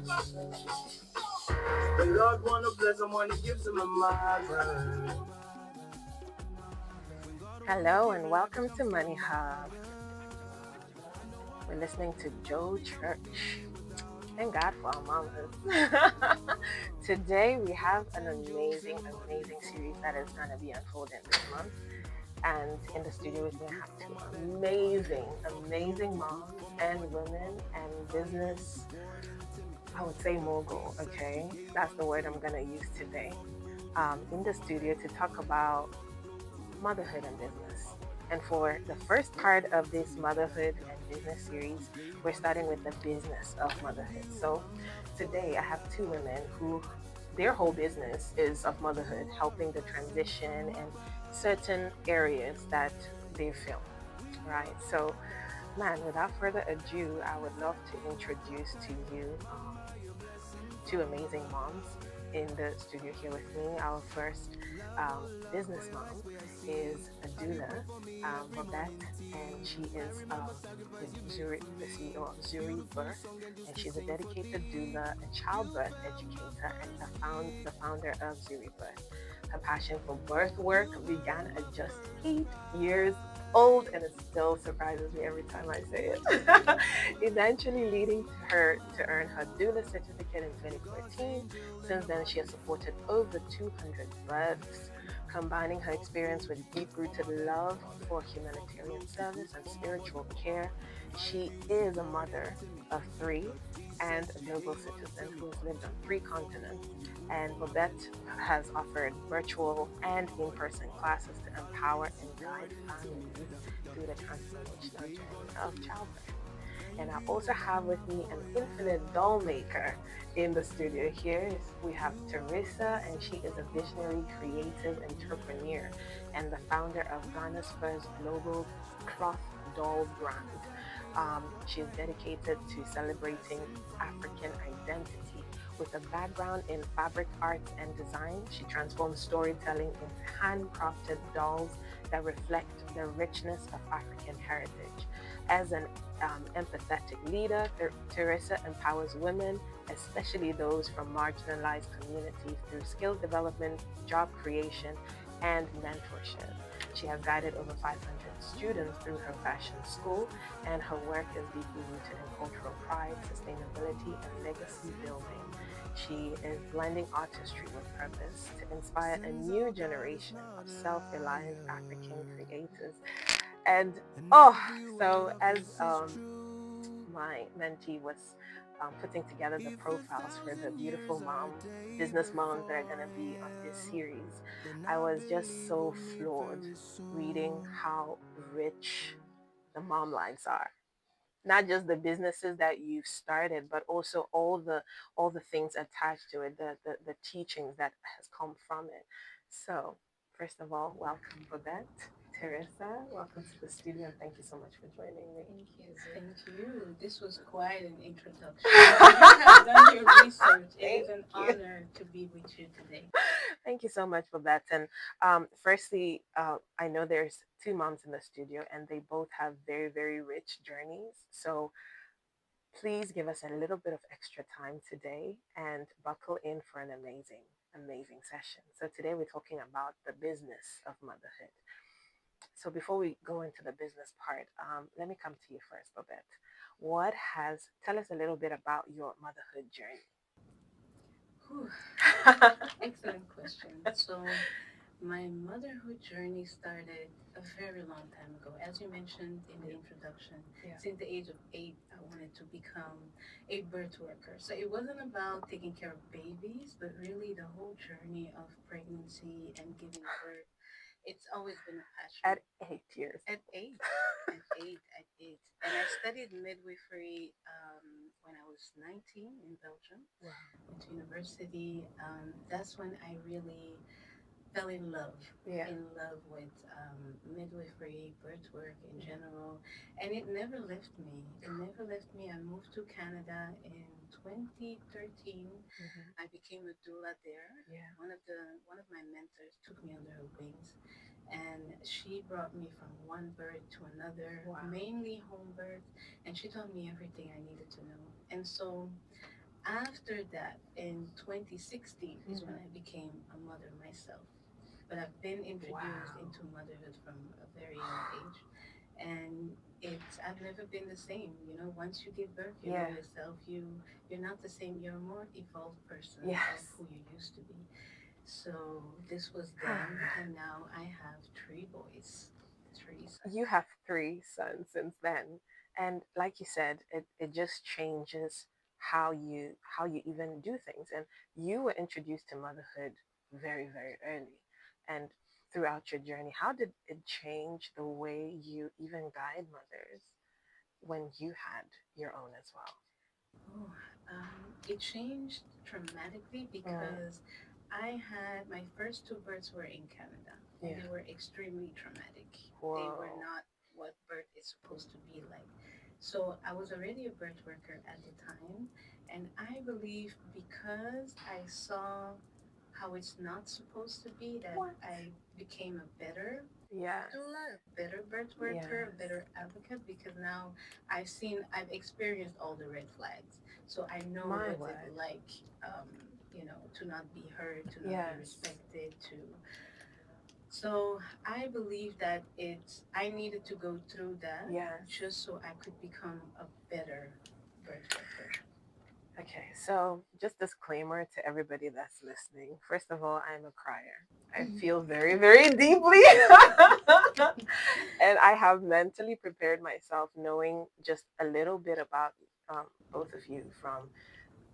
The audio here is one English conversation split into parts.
The Lord wanna bless him when he gives him a mother. Hello and welcome to MoneyHub. We're listening to Joe Church. Thank God for our mamas. Today we have an amazing series that is going to be unfolding this month. And in the studio with me, I have two amazing moms and women and business, I would say mogul, okay? That's the word I'm going to use today. In the studio to talk about motherhood and business. And for the first part of this motherhood and business series, we're starting with the business of motherhood. So today I have two women who their whole business is of motherhood, helping the transition and certain areas that they feel, right? So, man, without further ado, I would love to introduce to you two amazing moms in the studio here with me. Our first business mom is Baduba, Bobette, and she is with Uzuri, the CEO of Uzuri Birth, and she's a dedicated doula and childbirth educator and the founder of Uzuri Birth. Her passion for birth work began at just 8 years old, and it still surprises me every time I say it. Eventually leading her to earn her doula certificate in 2014. Since then, she has supported over 200 births, combining her experience with deep-rooted love for humanitarian service and spiritual care. She is a mother of three and a global citizen who has lived on three continents. And Bobette has offered virtual and in-person classes to empower and guide families through the transformational journey of childbirth. And I also have with me an infinite doll maker in the studio here. We have Theresa, and she is a visionary creative entrepreneur and the founder of Ghana's first global cloth doll brand. She's dedicated to celebrating African identity. With a background in fabric arts and design, she transforms storytelling into handcrafted dolls that reflect the richness of African heritage. As an empathetic leader, Theresa empowers women, especially those from marginalized communities, through skill development, job creation, and mentorship. She has guided over 500 students through her fashion school, and her work is deeply rooted in cultural pride, sustainability, and legacy building. She is blending artistry with purpose to inspire a new generation of self-reliant African creators. And so as my mentee was putting together the profiles for the beautiful business moms that are going to be on this series, I was just so floored reading how rich the mom lives are. Not just the businesses that you've started, but also all the things attached to it, the teachings that has come from it. So, first of all, welcome, Babette. Teresa, welcome to the studio, and thank you so much for joining me. Thank you. Thank you. This was quite an introduction. You have done your research. It is an honor to be with you today. Thank you so much for that. And firstly, I know there's two moms in the studio, and they both have very rich journeys. So please give us a little bit of extra time today and buckle in for an amazing session. So today we're talking about the business of motherhood. So before we go into the business part, let me come to you first, Babette. Tell us a little bit about your motherhood journey. Whew, excellent question. So, my motherhood journey started a very long time ago. As you mentioned in the introduction, Yeah. since the age of 8, I wanted to become a birth worker. So, it wasn't about taking care of babies, but really the whole journey of pregnancy and giving birth. It's always been a At passion. 8 years. At 8, at 8. And I studied midwifery when I was 19 in Belgium. Wow. Went to university. That's when I really fell in love. Yeah. In love with midwifery, birth work in general, and it never left me. It never left me. I moved to Canada in 2013. I became a doula there. Yeah. One of my mentors took me under her wings, and she brought me from one birth to another, Wow. mainly home birth, and she taught me everything I needed to know. And so After that, in 2016, is when I became a mother myself. But I've been introduced Wow. into motherhood from a very young age, and I've never been the same. Once you give birth, you know Yeah. yourself. You're not the same. You're a more evolved person of Yes. who you used to be. So this was then, and now I have three boys, three You sons. have three sons since then, and like you said, it just changes how you even do things. And you were introduced to motherhood very, very early, and throughout your journey, how did it change the way you even guide mothers when you had your own as well? Oh, it changed dramatically because I had my first two births were in Canada, and Yeah. they were extremely traumatic. They were Whoa. not what birth is supposed to be like. So I was already a birth worker at the time, and I believe because I saw how it's not supposed to be, that What? I became a better Yes. doula, a better birth worker, a Yes. better advocate, because now I've experienced all the red flags. So I know My what it word. like, to not be heard, to not be Yes. respected, so I believe that I needed to go through that Yes. just so I could become a better birth worker. Okay, so just disclaimer to everybody that's listening. First of all, I'm a crier. I feel very, very deeply. And I have mentally prepared myself knowing just a little bit about both of you from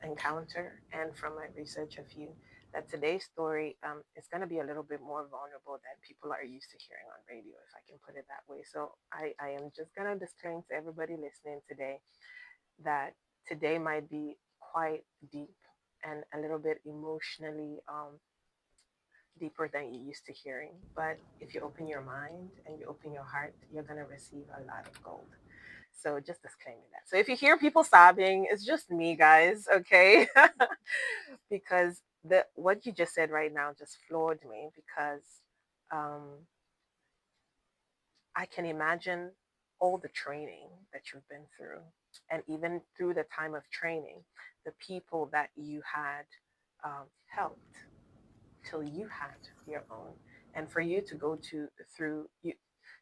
encounter and from my research of you, that today's story is going to be a little bit more vulnerable than people are used to hearing on radio, if I can put it that way. So I am just going to disclaim to everybody listening today that today might be quite deep and a little bit emotionally deeper than you're used to hearing. But if you open your mind and you open your heart, you're going to receive a lot of gold. So just disclaiming that. So if you hear people sobbing, it's just me, guys, okay? Because the what you just said right now just floored me because um, I can imagine all the training that you've been through, and even through the time of training, the people that you had helped till you had your own, and for you to go to through you.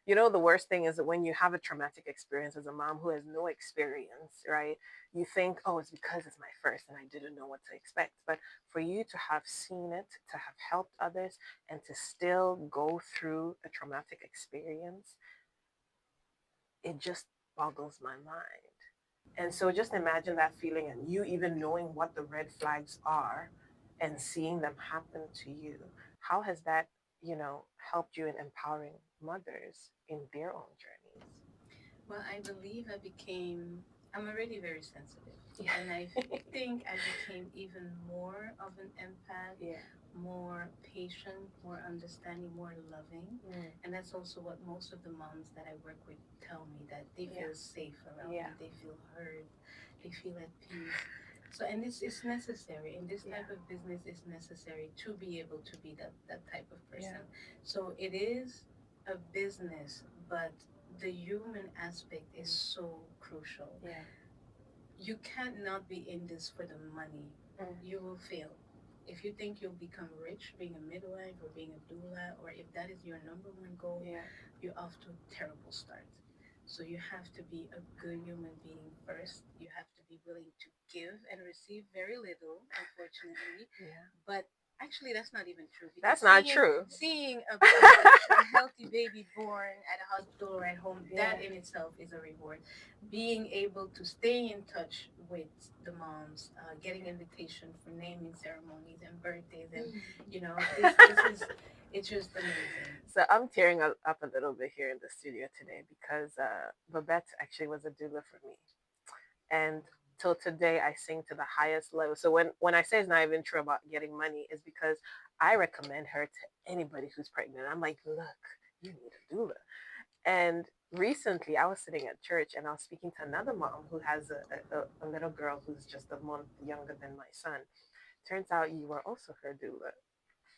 You know, the worst thing is that when you have a traumatic experience as a mom who has no experience, right? You think, oh, it's because it's my first and I didn't know what to expect. But for you to have seen it, to have helped others, and to still go through a traumatic experience, it just boggles my mind. And so just imagine that feeling and you even knowing what the red flags are and seeing them happen to you. How has that, helped you in empowering mothers in their own journeys? Well, I believe I'm already very sensitive. Yeah. And I think I became even more of an empath, Yeah. more patient, more understanding, more loving. And that's also what most of the moms that I work with tell me, that they Yeah. feel safe around Yeah. me, they feel heard, they feel at peace. So, and it's necessary. In this Yeah. type of business, it's necessary to be able to be that type of Yeah. person. So it is a business, but the human aspect is so crucial. Yeah. You can't not be in this for the money. Mm. You will fail. If you think you'll become rich being a midwife or being a doula, or if that is your number one goal, Yeah. you're off to a terrible start. So you have to be a good human being first. You have to be willing to give and receive very little, unfortunately. Yeah. But actually, that's not even true, because That's not true. seeing a healthy baby born at a hospital or at home, Yeah. that in itself is a reward. Being able to stay in touch with the moms, getting invitation for naming ceremonies and birthdays, and this is it's just amazing. So I'm tearing up a little bit here in the studio today because Bobette actually was a doula for me. And till today I sing to the highest level. So when I say it's not even true about getting money, is because I recommend her to anybody who's pregnant. I'm like, look, you need a doula. And recently I was sitting at church and I was speaking to another mom who has a little girl who's just a month younger than my son. Turns out you were also her doula.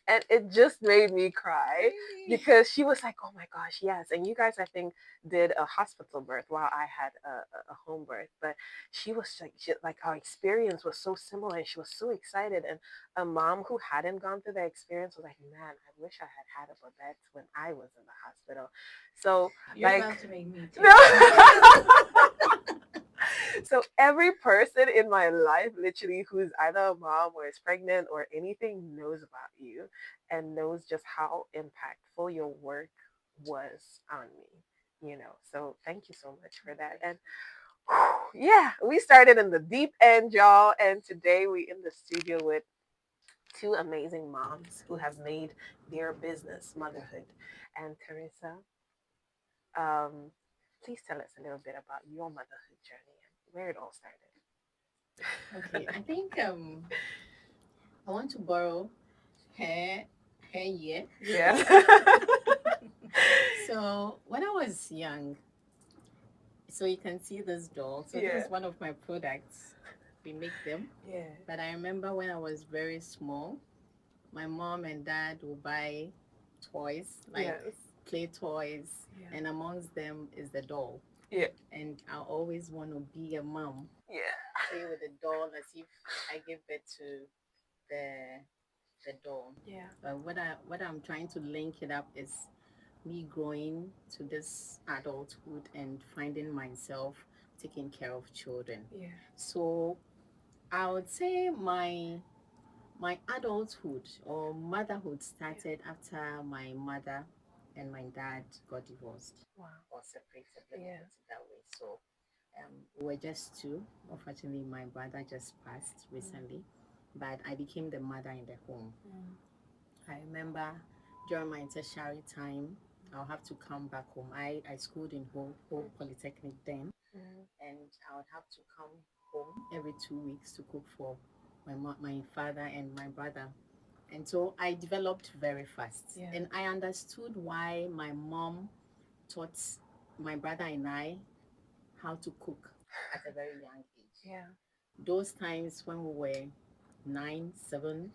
And it just made me cry Really? because she was like, oh my gosh, yes. And you guys, I think, did a hospital birth while I had a home birth. But she was like, like our experience was so similar and she was so excited. And a mom who hadn't gone through that experience was like, man, I wish I had a Bobette when I was in the hospital. So, You're like, about to make me no. tear. So every person in my life, literally, who's either a mom or is pregnant or anything, knows about you and knows just how impactful your work was on me. So thank you so much for that. And yeah, we started in the deep end, y'all, and today we in the studio with two amazing moms who have made their business motherhood. And Theresa, um, please tell us a little bit about your motherhood journey and where it all started. Okay, I think I want to borrow her year. Yeah. So when I was young, so you can see this doll. So this Yeah. is one of my products. We make them. Yeah. But I remember when I was very small, my mom and dad will buy toys, like Yes. play toys, Yeah. and amongst them is the doll. Yeah. And I always want to be a mom, Yeah. play with the doll as if I give birth to the doll. Yeah. But what I'm trying to link it up is me growing to this adulthood and finding myself taking care of children. Yeah. So I would say my adulthood or motherhood started after my mother and my dad got divorced. Wow. Or separated, let me Yeah. put it that way. So we were just two. Unfortunately, my brother just passed recently, but I became the mother in the home. I remember during my tertiary time, I'll have to come back home. I schooled in Hope Polytechnic then, and I would have to come home every 2 weeks to cook for my father and my brother. And so I developed very fast. Yeah. And I understood why my mom taught my brother and I how to cook at a very young age. Yeah. Those times when we were 9, 7,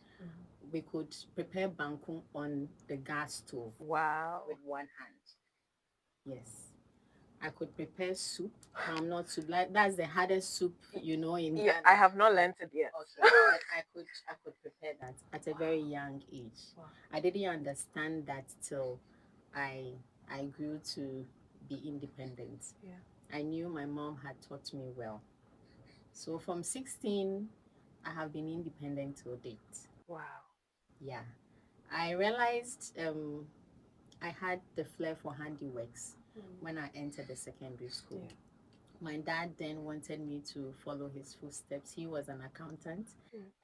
we could prepare banku on the gas stove. Wow. With one hand. Yes. I could prepare soup. I'm not soup. Like that's the hardest soup, in Yeah, Ghana. I have not learned it yet. Okay, but I could prepare that at a very young age. Wow. I didn't understand that till I grew to be independent. Yeah. I knew my mom had taught me well. So from 16, I have been independent till date. Wow. Yeah. I realized I had the flair for handiworks when I entered the secondary school. Yeah. My dad then wanted me to follow his footsteps. He was an accountant,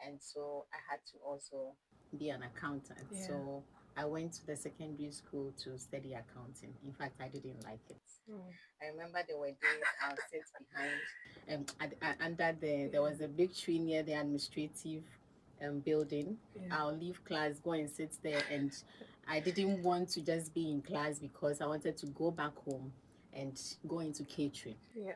and so I had to also be an accountant. Yeah. So I went to the secondary school to study accounting. In fact, I didn't like it. I remember there were days I'll sit behind, there was a big tree near the administrative building. Yeah. I'll leave class, go and sit there, and I didn't want to just be in class because I wanted to go back home and go into catering. Yeah.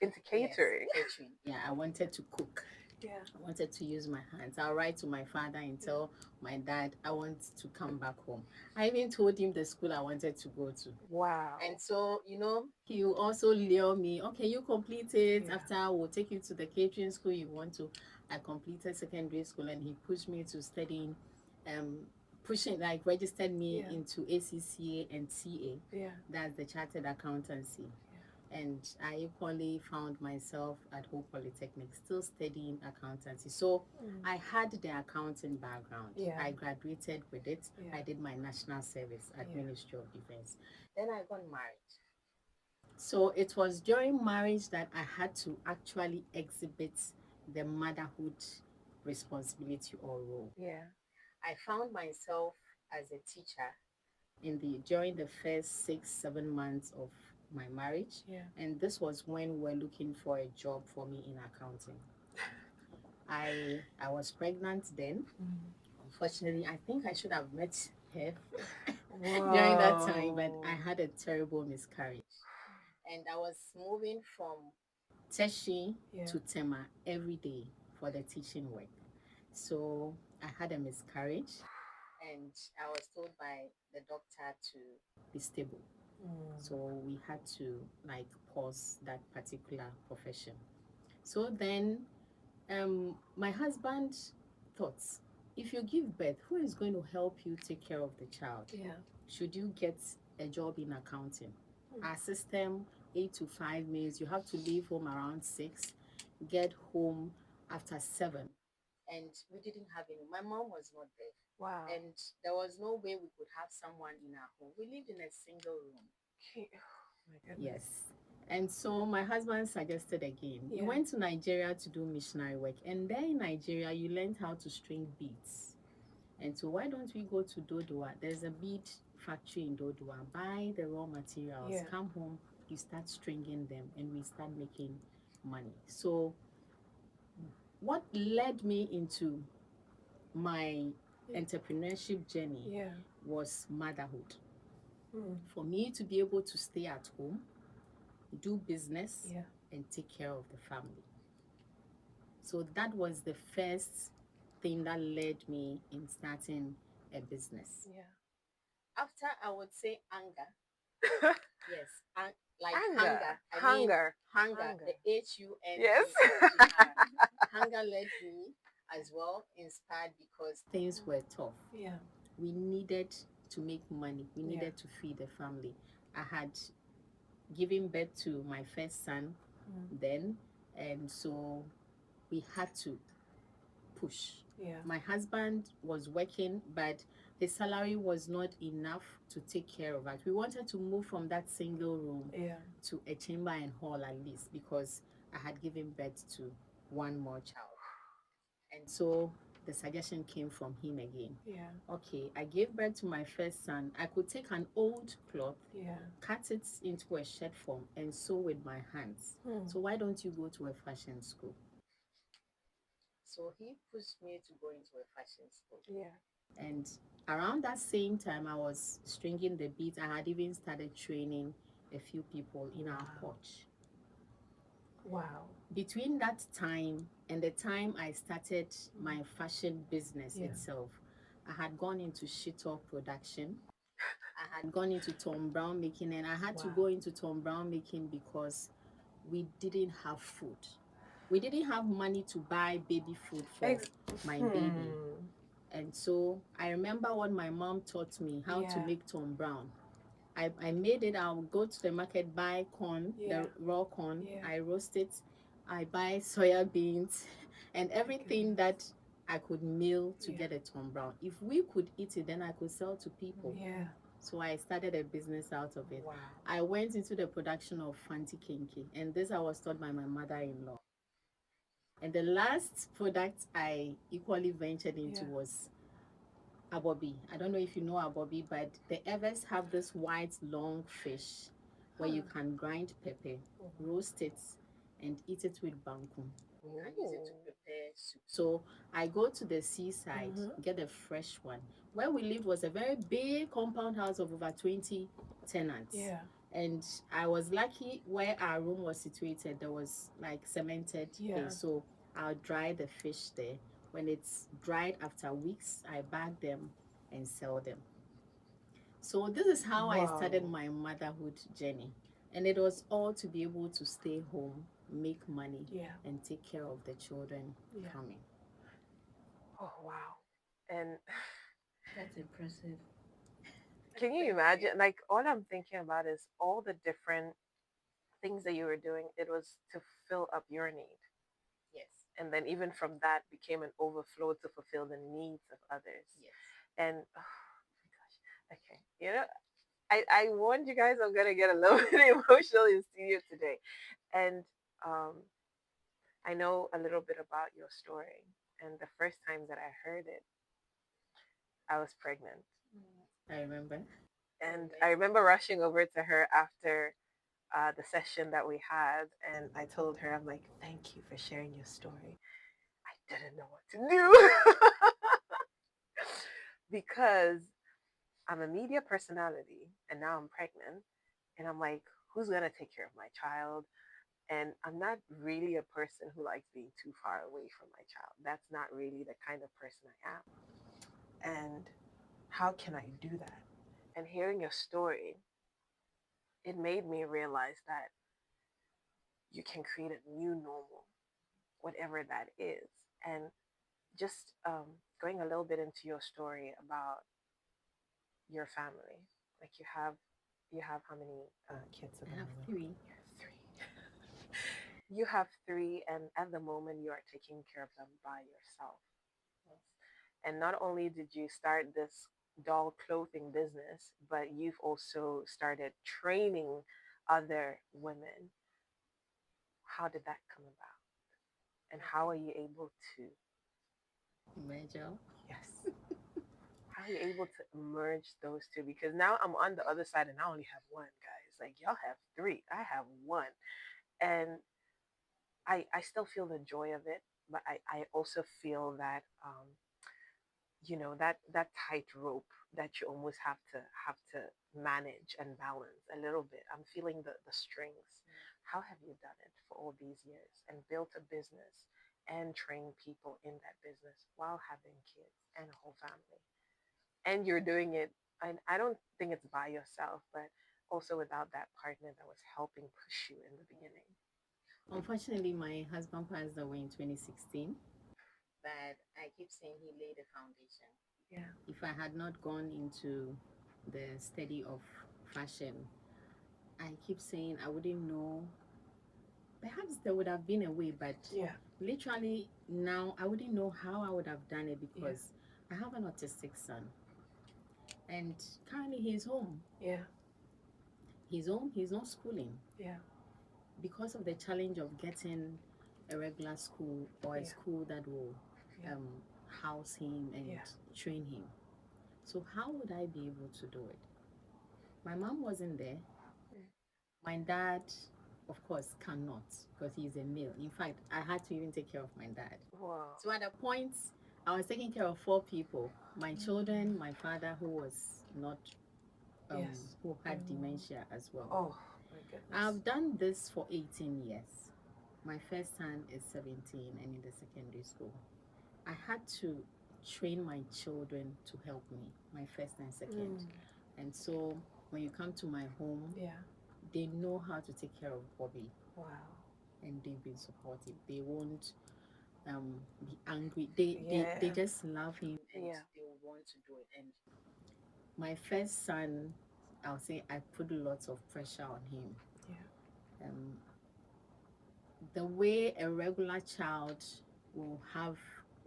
Into catering. Yes, catering. Yeah, I wanted to cook. Yeah. I wanted to use my hands. I'll write to my father and tell my dad I want to come back home. I even told him the school I wanted to go to. Wow. And so, he will also lure me. Okay, you complete it. Yeah. After we'll take you to the catering school you want to. I completed secondary school and he pushed me to studying, registered me into ACCA and CA. Yeah. That's the Chartered Accountancy. And I equally found myself at Hope Polytechnic still studying accountancy. So I had the accounting background. Yeah. I graduated with it. Yeah. I did my national service at Yeah. Ministry of Defense. Then I got married. So it was during marriage that I had to actually exhibit the motherhood responsibility or role. Yeah. I found myself as a teacher during the first 6-7 months of my marriage. Yeah. And this was when we were looking for a job for me in accounting. I was pregnant then. Unfortunately, I think I should have met her during that time, but I had a terrible miscarriage. And I was moving from Teshi to Tema every day for the teaching work. So I had a miscarriage. and I was told by the doctor to be stable. So we had to like pause that particular profession. So then my husband thought, if you give birth, who is going to help you take care of the child? Yeah. Should you get a job in accounting? Our system, 8 to 5 means you have to leave home around 6, get home after 7. And we didn't have any. My mom was not there. Wow. And there was no way we could have someone in our home. We lived in a single room. Oh my goodness. Yes. And so my husband suggested again. Yeah. He went to Nigeria to do missionary work. And there in Nigeria, you learned how to string beads. And so why don't we go to Dodua? There's a bead factory in Dodua. Buy the raw materials, Yeah. come home, you start stringing them, and we start making money. So what led me into my entrepreneurship journey Yeah. was motherhood. For me to be able to stay at home, do business, Yeah. and take care of the family. So that was the first thing that led me in starting a business. Yeah. After, I would say anger. Yes, like Anger. hunger. Hunger. The HUNGER. Yes. Hunger led me as well, inspired because things were tough. Yeah. We needed to make money. We needed to feed the family. I had given birth to my first son then, and so we had to push. Yeah. My husband was working, but his salary was not enough to take care of us. We wanted to move from that single room to a chamber and hall at least, because I had given birth to one more child. And so the suggestion came from him again. Yeah. Okay, I gave birth to my first son. I could take an old cloth, cut it into a shirt form, and sew with my hands. So why don't you go to a fashion school? So he pushed me to go into a fashion school. Yeah. And around that same time, I was stringing the beads. I had even started training a few people in our porch. Wow. Between that time and the time I started my fashion business itself, I had gone into shito production. I had gone into Tom Brown making, and I had to go into Tom Brown making because we didn't have food. We didn't have money to buy baby food for my baby. And so I remember what my mom taught me, how to make Tom Brown. I made it. I'll go to the market, buy corn, the raw corn. I roast it. I buy soya beans and everything that I could mill to get a Tom Brown. If we could eat it, then I could sell to people. Yeah. So I started a business out of it. Wow. I went into the production of Fanti Kinki, and this I was taught by my mother-in-law. And the last product I equally ventured into was abobi. I don't know if you know abobi, but the Evers have this white long fish where you can grind pepper, roast it, and eat it with banku. You can use it to prepare soup. So I go to the seaside, get a fresh one. Where we lived was a very big compound house of over 20 tenants. Yeah. And I was lucky where our room was situated, there was like cemented place. So I'll dry the fish there. When it's dried after weeks, I bag them and sell them. So this is how I started my motherhood journey. And it was all to be able to stay home, make money, and take care of the children coming. Oh, wow. And That's impressive. can you imagine? Like, all I'm thinking about is all the different things that you were doing. It was to fill up your need. Yes. And then even from that became an overflow to fulfill the needs of others. Yes. And oh my gosh. Okay. You know, I warned you guys I'm gonna get a little bit emotional in studio today. And I know a little bit about your story. And the first time that I heard it, I was pregnant. I remember. And I remember rushing over to her after the session that we had, and I told her, I'm like, thank you for sharing your story. I didn't know what to do because I'm a media personality, and now I'm pregnant, and I'm like, who's going to take care of my child? And I'm not really a person who likes being too far away from my child. That's not really the kind of person I am. And how can I do that? And hearing your story, it made me realize that you can create a new normal, whatever that is. And just going a little bit into your story about your family, like you have how many kids at I the have moment? 3. You have three. You have three, and at the moment you are taking care of them by yourself. Yes. And not only did you start this doll clothing business, but you've also started training other women. How did that come about? And how are you able to, Major. yes, how are you able to merge those two? Because now I'm on the other side and I only have one, guys. Like, y'all have three, I have one. And I still feel the joy of it, but I also feel that that tightrope that you almost have to manage and balance a little bit. I'm feeling the strings. How have you done it for all these years and built a business and trained people in that business while having kids and a whole family? And you're doing it, and I don't think it's by yourself, but also without that partner that was helping push you in the beginning. Unfortunately, my husband passed away in 2016, but I keep saying he laid a foundation. Yeah. If I had not gone into the study of fashion, I keep saying I wouldn't know. Perhaps there would have been a way, but Yeah. literally now I wouldn't know how I would have done it because I have an autistic son, and currently he's home. Yeah. He's home. He's not schooling. Yeah. Because of the challenge of getting a regular school or a school that will um, house him and train him. So how would I be able to do it? My mom wasn't there. My dad, of course, cannot because he's a male. In fact, I had to even take care of my dad. Wow. So at a point, I was taking care of 4 people: my children, my father, who was not, who had dementia as well. Oh my goodness. I've done this for 18 years. My first son is 17 and in the secondary school. I had to train my children to help me, my first and second. And so when you come to my home, they know how to take care of Bobby. Wow. And they've been supportive. They won't be angry. They just love him and they want to do it. And my first son, I'll say I put lots of pressure on him. The way a regular child will have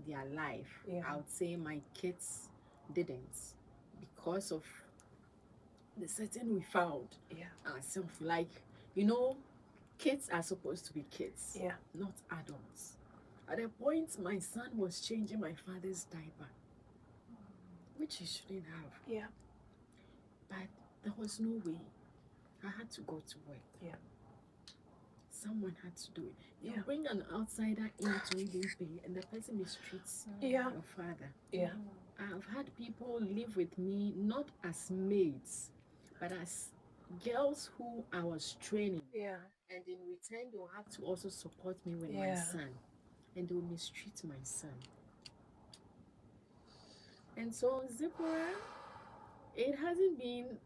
their life, I would say my kids didn't, because of the setting we found ourselves. Like, kids are supposed to be kids, not adults. At a point, my son was changing my father's diaper, which he shouldn't have. But there was no way. I had to go to work. Someone had to do it. You bring an outsider in to even pay, and the person mistreats your father. I've had people live with me not as maids, but as girls who I was training. And in return, they'll have to also support me with my son, and they'll mistreat my son. And so, Zipporah, it hasn't been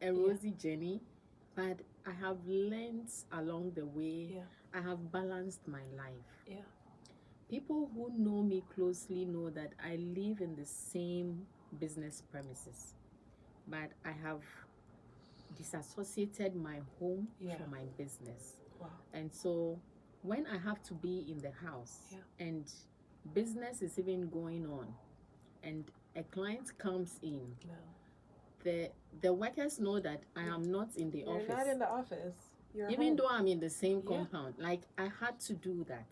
a rosy journey, but I have learned along the way. I have balanced my life. People who know me closely know that I live in the same business premises, but I have disassociated my home from my business. And so when I have to be in the house and business is even going on and a client comes in, the workers know that I am not in the office. You're not in the office. You're even home. Though I'm in the same compound. Like, I had to do that.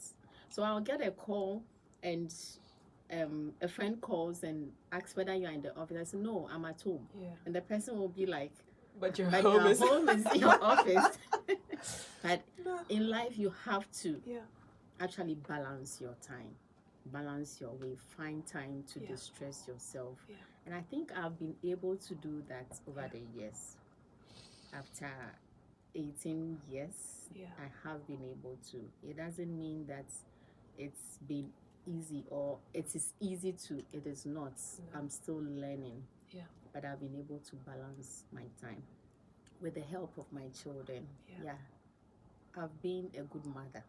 So I'll get a call and a friend calls and asks whether you're in the office. I say, no, I'm at home. And the person will be like, but your home is in your office. But in life, you have to actually balance your time, balance your way, find time to distress yourself. And I think I've been able to do that over the years. After 18 years, I have been able to. It doesn't mean that it's been easy or it is easy to. It is not. I'm still learning. Yeah. But I've been able to balance my time with the help of my children. Yeah. I've been a good mother.